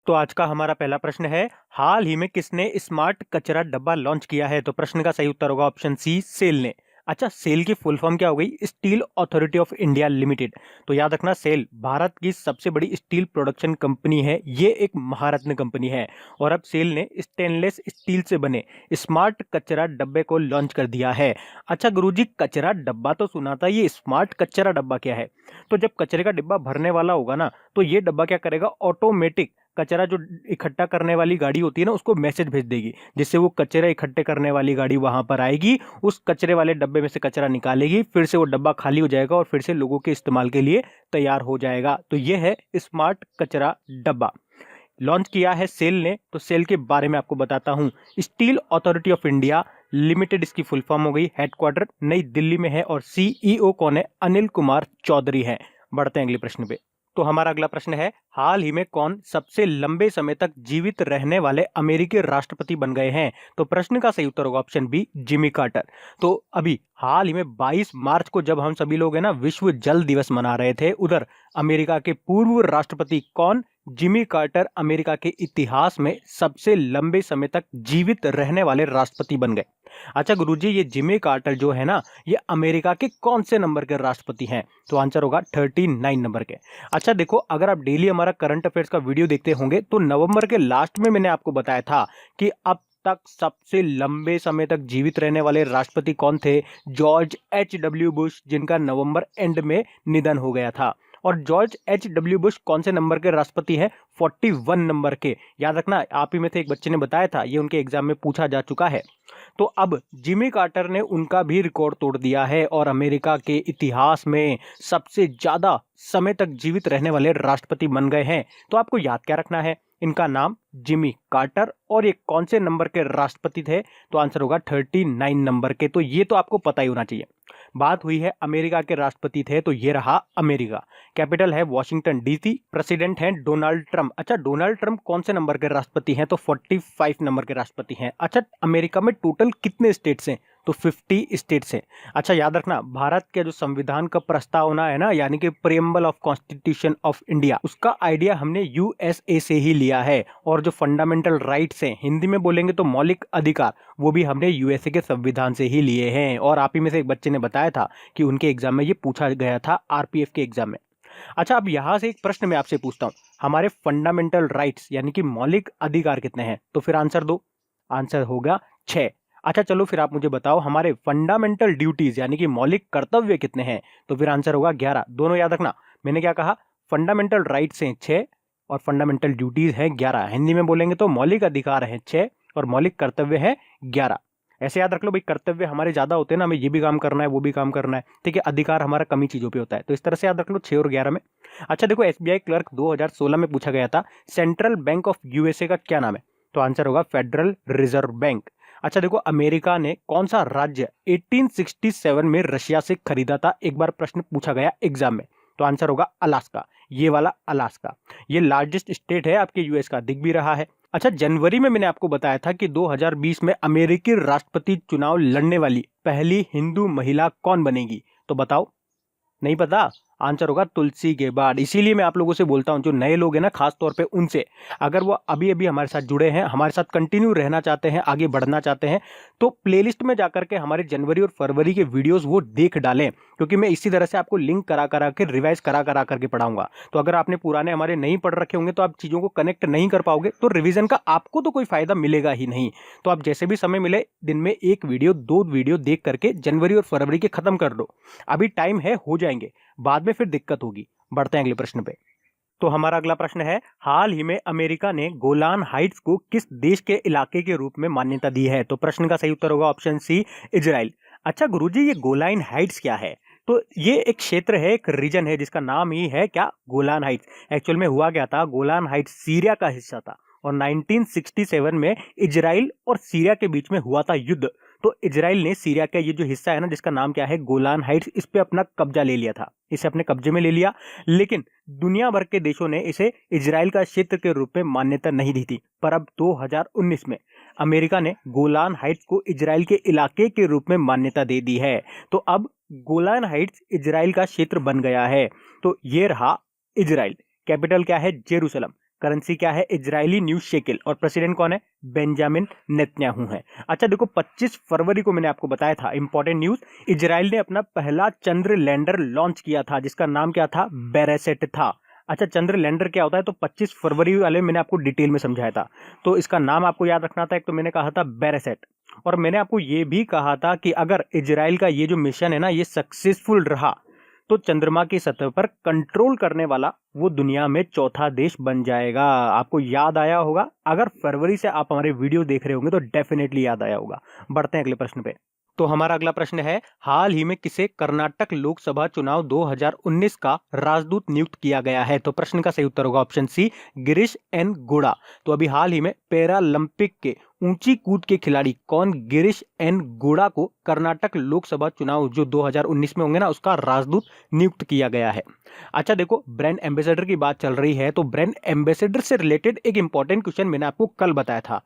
तो आज का हमारा पहला प्रश्न है, हाल ही में किसने स्मार्ट कचरा डब्बा लॉन्च किया है? तो प्रश्न का सही उत्तर होगा ऑप्शन सी, सेल ने। अच्छा, सेल की फुल फॉर्म क्या हो गई? Steel authority of India limited. तो याद रखना, सेल भारत की सबसे बड़ी स्टील प्रोडक्शन कंपनी है। ये एक महारत्न कंपनी है और अब सेल ने स्टेनलेस स्टील से बने स्मार्ट कचरा डब्बे को लॉन्च कर दिया है। अच्छा गुरुजी, कचरा डब्बा तो सुना था, ये स्मार्ट कचरा डब्बा क्या है? तो जब कचरे का डिब्बा भरने वाला होगा ना, तो ये डब्बा क्या करेगा, ऑटोमेटिक कचरा जो इकट्ठा करने वाली गाड़ी होती है ना, उसको मैसेज भेज देगी, जिससे वो कचरा इकट्ठे करने वाली गाड़ी वहां पर आएगी, उस कचरे वाले डब्बे में से कचरा निकालेगी, फिर से वो डब्बा खाली हो जाएगा और फिर से लोगों के इस्तेमाल के लिए तैयार हो जाएगा। तो ये है स्मार्ट कचरा डब्बा। लॉन्च किया है सेल ने। तो सेल के बारे में आपको बताता हूं। Steel authority of India limited इसकी फुल फॉर्म हो गई। हेडक्वार्टर नई दिल्ली में है और सीईओ कौन है? अनिल कुमार चौधरी है। बढ़ते हैं अगले प्रश्न पे। तो हमारा अगला प्रश्न है, हाल ही में कौन सबसे लंबे समय तक जीवित रहने वाले अमेरिकी राष्ट्रपति बन गए हैं? तो प्रश्न का सही उत्तर होगा ऑप्शन बी, जिमी कार्टर। तो अभी हाल ही में 22 मार्च को जब हम सभी लोग है ना विश्व जल दिवस मना रहे थे, उधर अमेरिका के पूर्व राष्ट्रपति कौन? जिमी कार्टर अमेरिका के इतिहास में सबसे लंबे समय तक जीवित रहने वाले राष्ट्रपति बन गए। अच्छा गुरुजी, ये जिमी कार्टर जो है ना, ये अमेरिका के कौन से नंबर के राष्ट्रपति हैं? तो आंसर होगा 39 नंबर के। अच्छा देखो, अगर आप डेली हमारा करंट अफेयर्स का वीडियो देखते होंगे तो नवंबर के लास्ट में मैंने आपको बताया था कि अब तक सबसे लंबे समय तक जीवित रहने वाले राष्ट्रपति कौन थे? जॉर्ज एच.डब्ल्यू. बुश, जिनका नवंबर एंड में निधन हो गया था। और जॉर्ज एच.डब्ल्यू. बुश कौन से नंबर के राष्ट्रपति हैं? 41 नंबर के। याद रखना, आप ही में से एक बच्चे ने बताया था, ये उनके एग्जाम में पूछा जा चुका है। तो अब जिमी कार्टर ने उनका भी रिकॉर्ड तोड़ दिया है और अमेरिका के इतिहास में सबसे ज्यादा समय तक जीवित रहने वाले राष्ट्रपति बन गए हैं। तो आपको याद क्या रखना है? इनका नाम जिमी कार्टर, और ये कौन से नंबर के राष्ट्रपति थे? तो आंसर होगा 39 नंबर के। तो ये तो आपको पता ही होना चाहिए। बात हुई है अमेरिका के राष्ट्रपति थे, तो ये रहा अमेरिका। कैपिटल है वॉशिंगटन डीसी। प्रेसिडेंट हैं डोनाल्ड ट्रंप। अच्छा, डोनाल्ड ट्रंप कौन से नंबर के राष्ट्रपति हैं? तो 45 नंबर के राष्ट्रपति हैं। अच्छा, अमेरिका में टोटल कितने स्टेट्स हैं? तो 50 स्टेट्स हैं। अच्छा याद रखना, भारत के जो संविधान का प्रस्तावना है ना, यानी कि preamble of constitution of India, उसका आइडिया हमने यूएसए से ही लिया है। और जो फंडामेंटल राइट्स हैं, हिंदी में बोलेंगे तो मौलिक अधिकार, वो भी हमने यूएसए के संविधान से ही लिए हैं। और आप ही में से एक बच्चे ने बताया था कि उनके एग्जाम में ये पूछा गया था, आरपीएफ के एग्जाम में। अच्छा, अब यहां से एक प्रश्न मैं आपसे पूछता हूं, हमारे फंडामेंटल राइट्स यानी कि मौलिक अधिकार कितने हैं? तो फिर आंसर दो। आंसर होगा 6। अच्छा चलो, फिर आप मुझे बताओ, हमारे फंडामेंटल ड्यूटीज यानी कि मौलिक कर्तव्य कितने हैं? तो फिर आंसर होगा 11। दोनों याद रखना, मैंने क्या कहा? फंडामेंटल राइट्स हैं 6 और फंडामेंटल ड्यूटीज हैं 11। हिंदी में बोलेंगे तो मौलिक अधिकार हैं 6 और मौलिक कर्तव्य है 11। ऐसे याद रख लो भाई, कर्तव्य हमारे ज्यादा होते हैं ना, हमें ये भी काम करना है, वो भी काम करना है, ठीक है। अधिकार हमारा कम ही चीजों पे होता है, तो इस तरह से याद रख लो 6 और 11 में। अच्छा देखो, एसबीआई क्लर्क 2016 में पूछा गया था, सेंट्रल बैंक ऑफ यूएसए का क्या नाम है? तो आंसर होगा फेडरल रिजर्व बैंक। अच्छा देखो, अमेरिका ने कौन सा राज्य 1867 में रशिया से खरीदा था? एक बार प्रश्न पूछा गया एग्जाम में। तो आंसर होगा अलास्का, ये वाला अलास्का। ये लार्जेस्ट स्टेट है आपके यूएस का, दिख भी रहा है। अच्छा, जनवरी में मैंने आपको बताया था कि 2020 में अमेरिकी राष्ट्रपति चुनाव लड़ने वाली पहली हिंदू महिला कौन बनेगी? तो बताओ, नहीं पता? आंसर होगा तुलसी गेबार्ड। इसीलिए मैं आप लोगों से बोलता हूं, जो नए लोग हैं ना, खास तौर पे उनसे, अगर वो अभी अभी हमारे साथ जुड़े हैं, हमारे साथ कंटिन्यू रहना चाहते हैं, आगे बढ़ना चाहते हैं, तो प्लेलिस्ट में जाकर के हमारे जनवरी और फरवरी के वीडियोस वो देख डालें, क्योंकि मैं इसी तरह से आपको लिंक करा करा के, रिवाइज करा करा करके पढ़ाऊंगा। तो अगर आपने पुराने हमारे नहीं पढ़ रखे होंगे तो आप चीज़ों को कनेक्ट नहीं कर पाओगे, तो रिविजन का आपको तो कोई फायदा मिलेगा ही नहीं। तो आप जैसे भी समय मिले, दिन में 1 वीडियो 2 वीडियो देख करके जनवरी और फरवरी के खत्म कर दो। अभी टाइम है, हो जाएंगे, बाद में फिर दिक्कत होगी। बढ़ते हैं अगले प्रश्न पे। तो हमारा अगला प्रश्न है, हाल ही में अमेरिका ने गोलान हाइट्स को किस देश के इलाके के रूप में मान्यता दी है? तो प्रश्न का सही उत्तर होगा ऑप्शन सी, इजराइल। अच्छा गुरुजी, ये गोलान हाइट्स क्या है? तो ये एक क्षेत्र है, एक रीजन है, जिसका नाम ही है क्या? Golan Heights. एक्चुअल में हुआ क्या था, गोलान हाइट्स सीरिया का हिस्सा था और 1967 में इजराइल और सीरिया के बीच में हुआ था युद्ध। तो इजराइल ने सीरिया का ये जो हिस्सा है ना, जिसका नाम क्या है, गोलान हाइट्स, इस पे अपना कब्जा ले लिया था, इसे अपने कब्जे में ले लिया। लेकिन दुनिया भर के देशों ने इसे इजराइल का क्षेत्र के रूप में मान्यता नहीं दी थी। पर अब 2019 में अमेरिका ने गोलान हाइट्स को इजराइल के इलाके के रूप में मान्यता दे दी है। तो अब गोलान हाइट्स इजराइल का क्षेत्र बन गया है। तो ये रहा इजराइल। कैपिटल क्या है? जेरूसलम। करेंसी क्या है? Israeli new shekel. और प्रेसिडेंट कौन है? बेंजामिन नेतन्याहू है। अच्छा देखो 25 फरवरी को मैंने आपको बताया था इंपॉर्टेंट न्यूज, इजराइल ने अपना पहला चंद्र लैंडर लॉन्च किया था जिसका नाम क्या था? बेरेसेट था। अच्छा चंद्र लैंडर क्या होता है? तो 25 फरवरी वाले मैंने आपको डिटेल में समझाया था, तो इसका नाम आपको याद रखना था। एक तो मैंने कहा था बेरेसेट, और मैंने आपको ये भी कहा था कि अगर इजराइल का ये जो मिशन है ना ये सक्सेसफुल रहा तो चंद्रमा की सतह पर कंट्रोल करने वाला वो दुनिया में चौथा देश बन जाएगा। आपको याद आया होगा, अगर फरवरी से आप हमारे वीडियो देख रहे होंगे तो डेफिनेटली याद आया होगा। बढ़ते हैं अगले प्रश्न पे। तो हमारा अगला प्रश्न है, हाल ही में किसे कर्नाटक लोकसभा चुनाव 2019 का राजदूत नियुक्त किया गया है? तो प्रश्न का सही उत्तर होगा ऑप्शन सी, गिरीश एन गुड़ा। तो अभी हाल ही में पैरालंपिक के ऊंची कूद के खिलाड़ी कौन गिरीश एन गुड़ा को कर्नाटक लोकसभा चुनाव जो 2019 में होंगे ना उसका राजदूत नियुक्त किया गया है। अच्छा देखो ब्रांड एम्बेसडर की बात चल रही है, तो ब्रांड एम्बेसडर से रिलेटेड एक इंपॉर्टेंट क्वेश्चन मैंने आपको कल बताया था।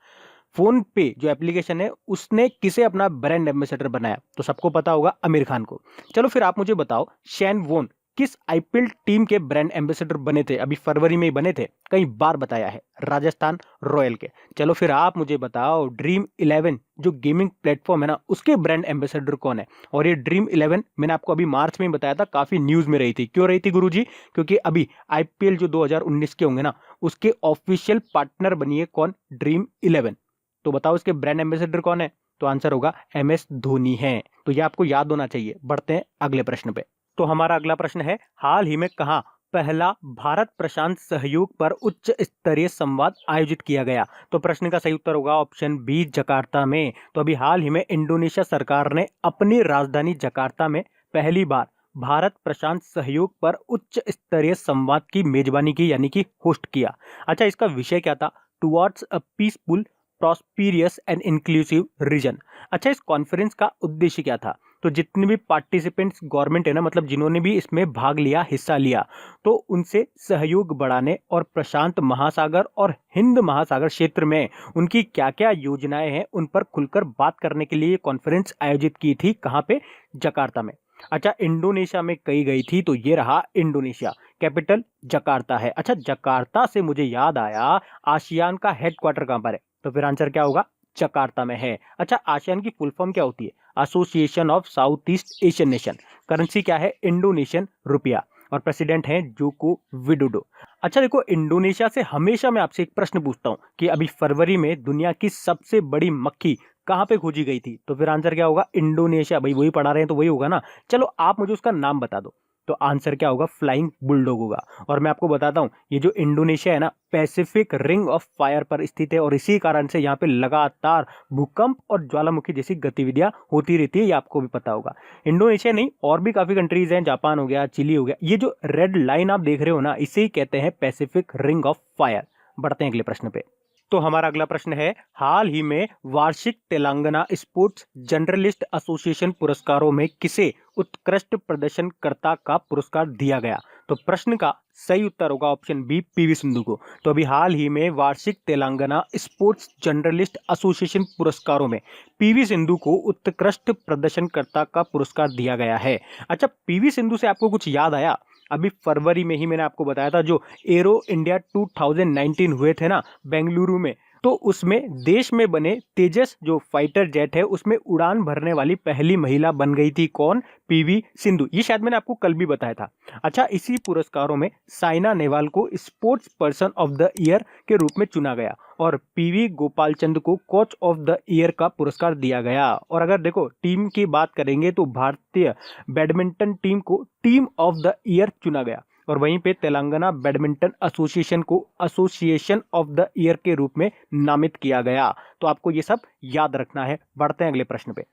फोन पे जो एप्लीकेशन है उसने किसे अपना ब्रांड एम्बेसडर बनाया? तो सबको पता होगा आमिर खान को। चलो फिर आप मुझे बताओ, शैन वॉन किस आईपीएल टीम के ब्रांड एम्बेसडर बने थे? अभी फरवरी में ही बने थे, कई बार बताया है, राजस्थान रॉयल के। चलो फिर आप मुझे बताओ, ड्रीम 11 जो गेमिंग प्लेटफॉर्म है ना उसके ब्रांड एम्बेसडर कौन है? और ये ड्रीम 11 मैंने आपको अभी मार्च में ही बताया था, काफी न्यूज में रही थी। क्यों रही थी गुरुजी? क्योंकि अभी आईपीएल जो 2019 के होंगे ना उसके ऑफिशियल पार्टनर बनिए कौन? ड्रीम 11। तो बताओ इसके ब्रांड एम्बेसडर कौन है? तो आंसर होगा MS धोनी है। तो ये आपको याद होना चाहिए। बढ़ते हैं अगले प्रश्न पे। तो हमारा अगला प्रश्न है, हाल ही में कहां पहला भारत प्रशांत सहयोग पर उच्च स्तरीय संवाद आयोजित किया गया? तो प्रश्न का सही उत्तर होगा ऑप्शन बी, जकार्ता में। तो अभी हाल ही में इंडोनेशिया सरकार ने अपनी राजधानी जकार्ता में पहली बार भारत प्रशांत सहयोग पर उच्च स्तरीय संवाद की मेजबानी की, यानी कि होस्ट किया। अच्छा इसका विषय क्या था? Towards a peaceful prosperous and inclusive region. अच्छा इस कॉन्फ्रेंस का उद्देश्य क्या था? तो जितने भी पार्टिसिपेंट्स गवर्नमेंट है ना, मतलब जिन्होंने भी इसमें भाग लिया, हिस्सा लिया, तो उनसे सहयोग बढ़ाने और प्रशांत महासागर और हिंद महासागर क्षेत्र में उनकी क्या क्या योजनाएं हैं उन पर खुलकर बात करने के लिए कॉन्फ्रेंस आयोजित की थी। कहाँ पे? जकार्ता में। अच्छा इंडोनेशिया में कही गई थी, तो ये रहा इंडोनेशिया, कैपिटल जकार्ता है। अच्छा जकार्ता से मुझे याद आया, आसियान का हेडक्वार्टर कहाँ पर है? तो फिर आंसर क्या होगा? जकार्ता में है। अच्छा आसियान की फुल फॉर्म क्या होती है? Association of south east Asian nation. Currency क्या है? Indonesian rupiah. और प्रेसिडेंट हैं जोको विडोडो। अच्छा देखो इंडोनेशिया से हमेशा मैं आपसे एक प्रश्न पूछता हूं कि अभी फरवरी में दुनिया की सबसे बड़ी मक्खी कहां पे खोजी गई थी? तो फिर आंसर क्या होगा? इंडोनेशिया। भाई वही पढ़ा रहे हैं तो वही होगा ना। चलो आप मुझे उसका नाम बता दो। तो आंसर क्या होगा? फ्लाइंग बुलडॉग होगा। और मैं आपको बताता हूं ये जो इंडोनेशिया है ना पैसिफिक रिंग ऑफ फायर पर स्थित है, और इसी कारण से यहाँ पे लगातार भूकंप और ज्वालामुखी जैसी गतिविधियां होती रहती है, ये आपको भी पता होगा। इंडोनेशिया नहीं और भी काफी कंट्रीज हैं, जापान हो गया, चिली हो गया। ये जो रेड लाइन आप देख रहे हो ना इसे ही कहते हैं पैसिफिक रिंग ऑफ फायर। बढ़ते हैं अगले प्रश्न पे। तो हमारा अगला प्रश्न है, हाल ही में वार्षिक तेलंगाना स्पोर्ट्स जर्नलिस्ट एसोसिएशन पुरस्कारों में किसे उत्कृष्ट प्रदर्शनकर्ता का पुरस्कार दिया गया? तो प्रश्न का सही उत्तर होगा ऑप्शन बी, PV सिंधु को। तो अभी हाल ही में वार्षिक तेलंगाना स्पोर्ट्स जर्नलिस्ट एसोसिएशन पुरस्कारों में PV सिंधु को उत्कृष्ट प्रदर्शनकर्ता का पुरस्कार दिया गया है। अच्छा PV सिंधु से आपको कुछ याद आया? अभी फरवरी में ही मैंने आपको बताया था जो एरो इंडिया 2019 हुए थे ना बेंगलुरु में, तो उसमें देश में बने तेजस जो फाइटर जेट है उसमें उड़ान भरने वाली पहली महिला बन गई थी। कौन? PV सिंधु। ये शायद मैंने आपको कल भी बताया था। अच्छा इसी पुरस्कारों में साइना नेहवाल को sports person of the year के रूप में चुना गया और PV गोपालचंद को कोच ऑफ द ईयर का पुरस्कार दिया गया। और अगर देखो टीम की बात करेंगे तो भारतीय बैडमिंटन टीम को टीम ऑफ द ईयर चुना गया, और वहीं पे तेलंगाना बैडमिंटन एसोसिएशन को एसोसिएशन ऑफ द ईयर के रूप में नामित किया गया। तो आपको ये सब याद रखना है। बढ़ते हैं अगले प्रश्न पे।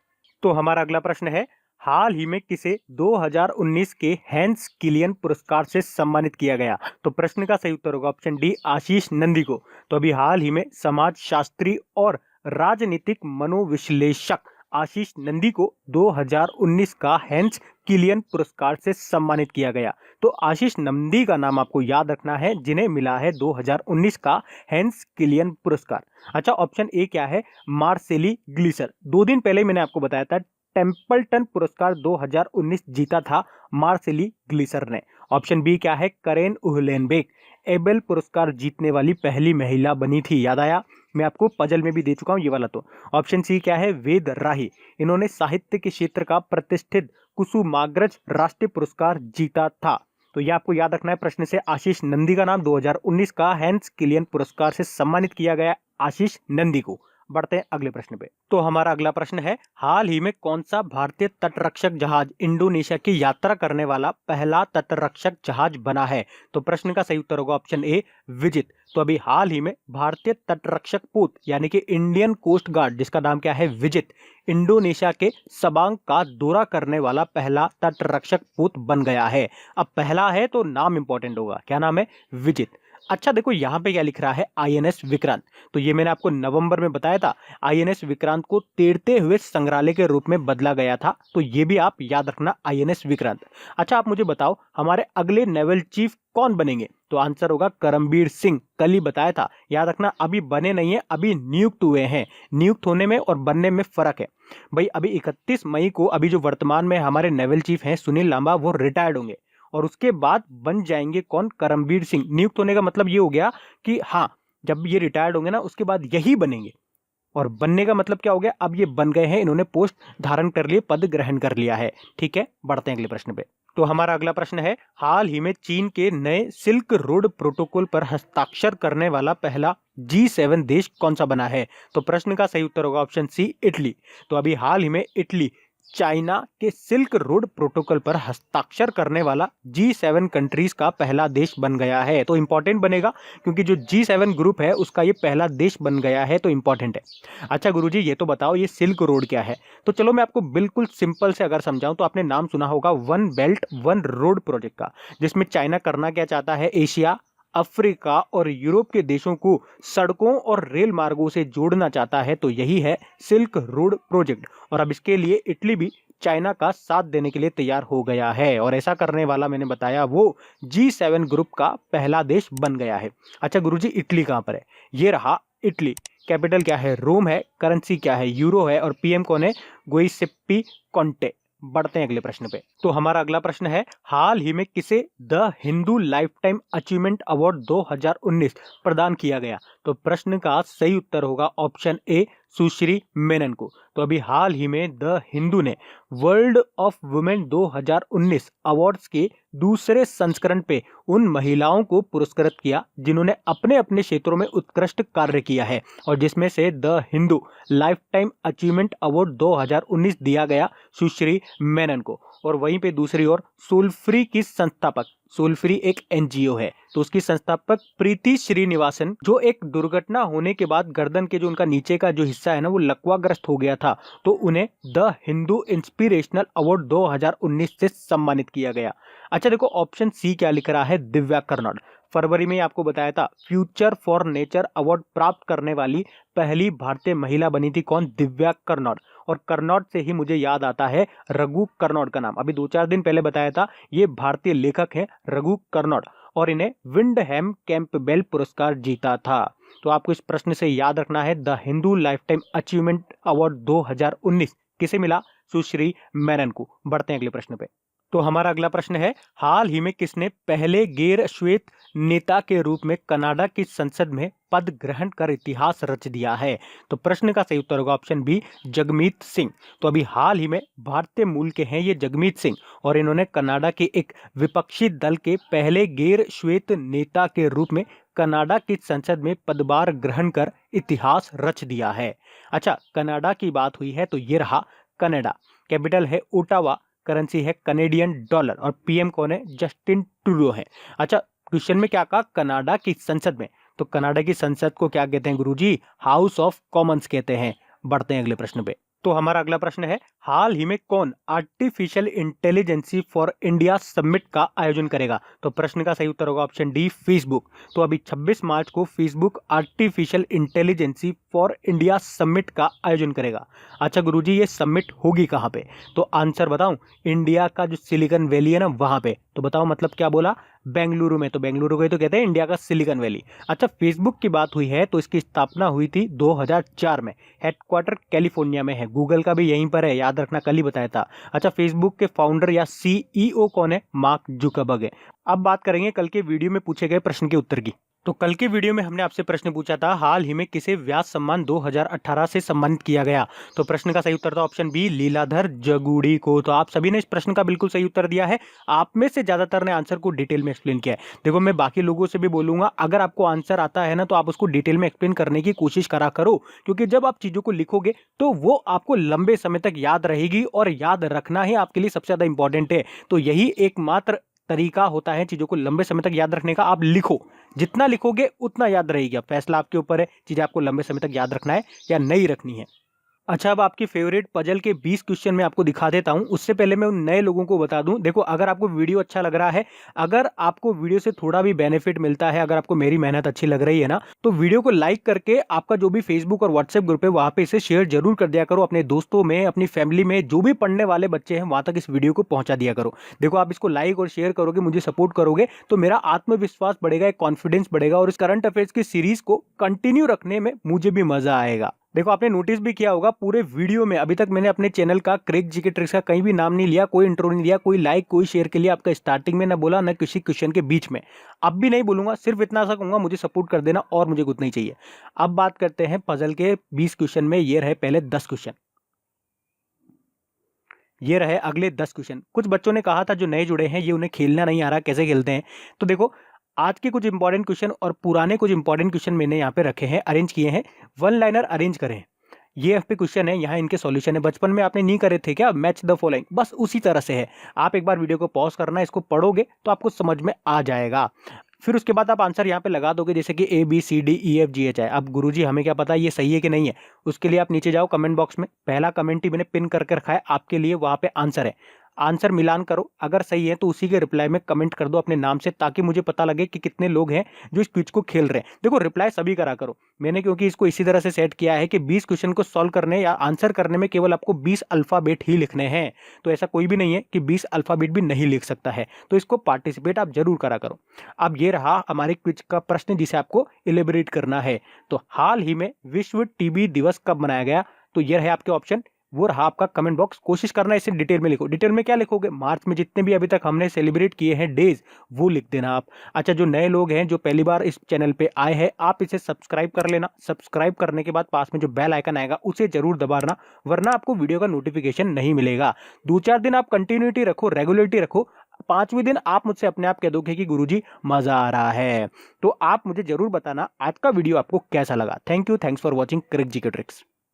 तो हमारा अगला प्रश्न है, हाल ही में किसे 2019 के हैंस किलियन पुरस्कार से सम्मानित किया गया? तो प्रश्न का सही उत्तर होगा ऑप्शन डी, आशीष नंदी को। तो अभी हाल ही में समाज शास्त्री और राजनीतिक मनोविश्लेषक आशीष नंदी को 2019 का हैंस किलियन पुरस्कार से सम्मानित किया गया। तो आशीष नंदी का नाम आपको याद रखना है जिन्हें मिला है 2019 का हैंस किलियन पुरस्कार। अच्छा ऑप्शन ए क्या है? मार्सेली ग्लिसर। 2 दिन पहले मैंने आपको बताया था टेम्पल्टन पुरस्कार 2019 जीता था मार्सेली ग्लिसर ने? ऑप्शन बी क्या है, करेन उहलेनबेक एबेल पुरस्कार जीतने वाली पहली महिला बनी थी। याद आया, मैं आपको पजल में भी दे चुका हूं ये वाला। तो ऑप्शन सी क्या है, वेद राही, इन्होंने साहित्य के क्षेत्र का प्रतिष्ठित कुसुमाग्रज राष्ट्रीय पुरस्कार जीता था। तो ये आपको याद रखना है। प्रश्न से आशीष नंदी का नाम 2019 का हैंस किलियन पुरस्कार से सम्मानित किया गया आशीष नंदी को। बढ़ते हैं अगले प्रश्न पे। तो हमारा अगला प्रश्न है, हाल ही में कौन सा भारतीय तटरक्षक जहाज इंडोनेशिया की यात्रा करने वाला पहला तटरक्षक जहाज बना है? तो प्रश्न का सही उत्तर होगा ऑप्शन ए, विजित। तो अभी हाल ही में भारतीय तटरक्षक पोत यानी कि इंडियन कोस्ट गार्ड, जिसका नाम क्या है, विजित, इंडोनेशिया के सबांग का दौरा करने वाला पहला तटरक्षक पोत बन गया है। अब पहला है तो नाम इंपॉर्टेंट होगा, क्या नाम है, विजित। अच्छा देखो यहाँ पे क्या लिख रहा है, आईएनएस विक्रांत। तो ये मैंने आपको नवंबर में बताया था, आईएनएस विक्रांत को तैरते हुए संग्रहालय के रूप में बदला गया था। तो ये भी आप याद रखना, आईएनएस विक्रांत। अच्छा आप मुझे बताओ हमारे अगले नेवल चीफ कौन बनेंगे? तो आंसर होगा करमबीर सिंह। कल ही बताया था, याद रखना, अभी बने नहीं है, अभी नियुक्त हुए हैं। नियुक्त होने में और बनने में फर्क है भाई। अभी 31 मई को अभी जो वर्तमान में हमारे नेवल चीफ हैं सुनील लांबा, वो रिटायर्ड होंगे और उसके बाद बन जाएंगे कौन, करमबीर सिंह। नियुक्त होने का मतलब ये हो गया कि हाँ, जब ये रिटायर्ड होंगे ना उसके बाद यही बनेंगे। और बनने का मतलब क्या हो गया, अब ये बन गए हैं, इन्होंने पोस्ट धारण कर लिए, पद ग्रहण कर लिया है। ठीक है, बढ़ते हैं अगले प्रश्न पे। तो हमारा अगला प्रश्न है, हाल ही में चीन के नए सिल्क रोड प्रोटोकॉल पर हस्ताक्षर करने वाला पहला G7 देश कौन सा बना है? तो प्रश्न का सही उत्तर होगा ऑप्शन सी, इटली। तो अभी हाल ही में इटली चाइना के सिल्क रोड प्रोटोकॉल पर हस्ताक्षर करने वाला G7 कंट्रीज का पहला देश बन गया है। तो इंपॉर्टेंट बनेगा क्योंकि जो G7 ग्रुप है उसका ये पहला देश बन गया है, तो इंपॉर्टेंट है। अच्छा गुरुजी ये तो बताओ ये सिल्क रोड क्या है? तो चलो मैं आपको बिल्कुल सिंपल से अगर समझाऊं तो आपने नाम सुना होगा one belt one road project का, जिसमें चाइना करना क्या चाहता है, एशिया, अफ्रीका और यूरोप के देशों को सड़कों और रेल मार्गों से जोड़ना चाहता है। तो यही है सिल्क रोड प्रोजेक्ट। और अब इसके लिए इटली भी चाइना का साथ देने के लिए तैयार हो गया है और ऐसा करने वाला मैंने बताया वो G7 ग्रुप का पहला देश बन गया है। अच्छा गुरुजी इटली कहाँ पर है? ये रहा इटली। कैपिटल क्या है, रोम है। करेंसी क्या है, यूरो है। और पीएम कौन है, गुइसेप्पी कोंटे। बढ़ते हैं अगले प्रश्न पे। तो हमारा अगला प्रश्न है, हाल ही में किसे the Hindu life time achievement award 2019 प्रदान किया गया? तो प्रश्न का सही उत्तर होगा ऑप्शन ए, सुश्री मेनन को। तो अभी हाल ही में द हिंदू ने वर्ल्ड ऑफ वुमेन 2019 अवार्ड्स के दूसरे संस्करण पे उन महिलाओं को पुरस्कृत किया जिन्होंने अपने अपने क्षेत्रों में उत्कृष्ट कार्य किया है, और जिसमें से the Hindu life time achievement award 2019 दिया गया सुश्री मेनन को। और वहीं पे दूसरी ओर सोलफ्री की संस्थापक, सोलफ्री एक एनजीओ है, तो उसकी संस्थापक प्रीति श्रीनिवासन, जो एक दुर्घटना होने के बाद गर्दन के जो उनका नीचे का जो हिस्सा है ना वो लकवाग्रस्त हो गया था, तो उन्हें द हिंदू इंस्पिरेशनल अवार्ड 2019 से सम्मानित किया गया। अच्छा देखो ऑप्शन सी क्या लिख रहा है, दिव्या कर्नाड। फरवरी में आपको बताया था फ्यूचर फॉर नेचर अवार्ड प्राप्त करने वाली पहली भारतीय महिला बनी थी कौन, दिव्या कर्नाड। और कर्नाड से ही मुझे याद आता है रघु कर्नाड का नाम, अभी 2-4 दिन पहले बताया था, ये भारतीय लेखक हैं रघु कर्नाड, और इन्हें विंडहैम कैंपबेल पुरस्कार जीता था। तो आपको इस प्रश्न से याद रखना है the Hindu life time achievement award 2019 किसे मिला, सुश्री मेनन को। बढ़ते हैं अगले प्रश्न पे। तो हमारा अगला प्रश्न है, हाल ही में किसने पहले गैर श्वेत नेता के रूप में कनाडा की संसद में पद ग्रहण कर इतिहास रच दिया है? तो प्रश्न का सही उत्तर होगा ऑप्शन बी, जगमीत सिंह। तो अभी हाल ही में भारतीय मूल के हैं ये जगमीत सिंह, और इन्होंने कनाडा के एक विपक्षी दल के पहले गैर श्वेत नेता के रूप में कनाडा की संसद में पदभार ग्रहण कर इतिहास रच दिया है। अच्छा कनाडा की बात हुई है तो ये रहा कनाडा। कैपिटल है ओटावा, करेंसी है कनेडियन डॉलर, और पीएम कौन है, जस्टिन ट्रूडो है। अच्छा क्वेश्चन में क्या कहा, कनाडा की संसद में, तो कनाडा की संसद को क्या कहते हैं गुरुजी, हाउस ऑफ कॉमन्स कहते हैं। बढ़ते हैं अगले प्रश्न पे। तो हमारा अगला प्रश्न है, हाल ही में कौन artificial intelligence for India summit का आयोजन करेगा? तो प्रश्न का सही उत्तर होगा ऑप्शन डी, फेसबुक। तो अभी 26 मार्च को Facebook artificial intelligence for India summit का आयोजन करेगा। अच्छा गुरुजी ये समिट होगी कहाँ पे? तो आंसर बताऊं, इंडिया का जो सिलिकॉन वैली है ना वहां पे। तो बताओ मतलब क्या बोला, बेंगलुरु में। तो बेंगलुरु को ही तो कहते हैं इंडिया का सिलिकॉन वैली। अच्छा, फेसबुक की बात हुई है तो इसकी स्थापना हुई थी 2004 में। हेडक्वार्टर कैलिफोर्निया में है। गूगल का भी यहीं पर है, याद रखना, कल ही बताया था। अच्छा, फेसबुक के फाउंडर या सीईओ कौन है? मार्क जुकरबर्ग है। अब बात करेंगे कल के वीडियो में पूछे गए प्रश्न के उत्तर की। तो कल के वीडियो में हमने आपसे प्रश्न पूछा था, हाल ही में किसे व्यास सम्मान 2018 से सम्मानित किया गया? तो प्रश्न का सही उत्तर था ऑप्शन बी, लीलाधर जगूड़ी को। तो आप सभी ने इस प्रश्न का बिल्कुल सही उत्तर दिया है। आप में से ज्यादातर ने आंसर को डिटेल में एक्सप्लेन किया है। देखो, मैं बाकी लोगों से भी बोलूंगा, अगर आपको आंसर आता है ना तो आप उसको डिटेल में एक्सप्लेन करने की कोशिश करा करो, क्योंकि जब आप चीजों को लिखोगे तो वो आपको लंबे समय तक याद रहेगी, और याद रखना ही आपके लिए सबसे ज्यादा इंपॉर्टेंट है। तो यही एकमात्र तरीका होता है चीजों को लंबे समय तक याद रखने का। आप लिखो, जितना लिखोगे उतना याद रहेगी। अब फैसला आपके ऊपर है, चीजें आपको लंबे समय तक याद रखना है या नहीं रखनी है। अच्छा, अब आपकी फेवरेट पजल के 20 क्वेश्चन मैं आपको दिखा देता हूं। उससे पहले मैं उन नए लोगों को बता दूं, देखो, अगर आपको वीडियो अच्छा लग रहा है, अगर आपको वीडियो से थोड़ा भी बेनिफिट मिलता है, अगर आपको मेरी मेहनत अच्छी लग रही है ना, तो वीडियो को लाइक करके आपका जो भी फेसबुक और व्हाट्सएप ग्रुप है वहां पे इसे शेयर जरूर कर दिया करो। अपने दोस्तों में, अपनी फैमिली में जो भी पढ़ने वाले बच्चे हैं वहां तक इस वीडियो को पहुंचा दिया करो। देखो, आप इसको लाइक और शेयर करोगे, मुझे सपोर्ट करोगे, तो मेरा आत्मविश्वास बढ़ेगा, एक कॉन्फिडेंस बढ़ेगा, और इस करंट अफेयर्स की सीरीज को कंटिन्यू रखने में मुझे भी मजा आएगा। देखो, आपने नोटिस भी किया होगा, पूरे वीडियो में अभी तक मैंने अपने चैनल का क्रेग जीके ट्रिक्स का कहीं भी नाम नहीं लिया, कोई इंट्रो नहीं दिया, कोई लाइक कोई शेयर के लिए आपका स्टार्टिंग में ना बोला, ना किसी क्वेश्चन के बीच में। अब भी नहीं बोलूंगा, सिर्फ इतना सा कहूंगा, मुझे सपोर्ट कर देना और मुझे कुछ नहीं चाहिए। अब बात करते हैं पजल के 20 क्वेश्चन में। ये रहे पहले 10 क्वेश्चन, ये रहे अगले 10 क्वेश्चन। कुछ बच्चों ने कहा था जो नए जुड़े हैं, ये उन्हें खेलना नहीं आ रहा, कैसे खेलते हैं। तो देखो, आज के कुछ इंपॉर्टेंट क्वेश्चन और पुराने कुछ इंपॉर्टेंट क्वेश्चन मैंने यहाँ पे रखे हैं, अरेंज किए हैं। वन लाइनर अरेंज करें, ये पे क्वेश्चन है, यहाँ इनके सॉल्यूशन है। बचपन में आपने नहीं करे थे क्या, मैच द फॉलोइंग? बस उसी तरह से है। आप एक बार वीडियो को पॉज करना, इसको पढ़ोगे तो आपको समझ में आ जाएगा। फिर उसके बाद आप आंसर यहाँ पे लगा दोगे, जैसे कि A B C D E F G H है। अब गुरुजी हमें क्या पता ये सही है कि नहीं है, उसके लिए आप नीचे जाओ कमेंट बॉक्स में, पहला कमेंट ही मैंने पिन करके रखा है आपके लिए, वहां पे आंसर है। आंसर मिलान करो, अगर सही है तो उसी के रिप्लाई में कमेंट कर दो अपने नाम से, ताकि मुझे पता लगे कि कितने लोग हैं जो इस क्विज को खेल रहे हैं। देखो, रिप्लाई सभी करा करो। मैंने क्योंकि इसको इसी तरह से सेट किया है कि 20 क्वेश्चन को सॉल्व करने या आंसर करने में केवल आपको 20 अल्फाबेट ही लिखने हैं। तो ऐसा कोई भी नहीं है कि 20 अल्फाबेट भी नहीं लिख सकता है। तो इसको पार्टिसिपेट आप जरूर करा करो। अब ये रहा हमारे क्विज का प्रश्न जिसे आपको इलेबोरेट करना है। तो हाल ही में विश्व टीबी दिवस कब मनाया गया? तो ये रहे आपके ऑप्शन, वो रहा आपका कमेंट बॉक्स। कोशिश करना इसे डिटेल में लिखो। डिटेल में क्या लिखोगे? मार्च में जितने भी अभी तक हमने सेलिब्रेट किए हैं डेज, वो लिख देना आप। अच्छा, जो नए लोग हैं जो पहली बार इस चैनल पे आए हैं, आप इसे सब्सक्राइब कर लेना। सब्सक्राइब करने के बाद पास में जो बेल आइकन आएगा उसे जरूर दबाना, वरना आपको वीडियो का नोटिफिकेशन नहीं मिलेगा। 2-4 दिन आप कंटिन्यूटी रखो, रेगुलरिटी रखो, 5वें दिन आप मुझसे अपने आप कह दोगे कि गुरुजी मजा आ रहा है। तो आप मुझे जरूर बताना आज का वीडियो आपको कैसा लगा। Thank you, thanks for watching Craig GK tricks.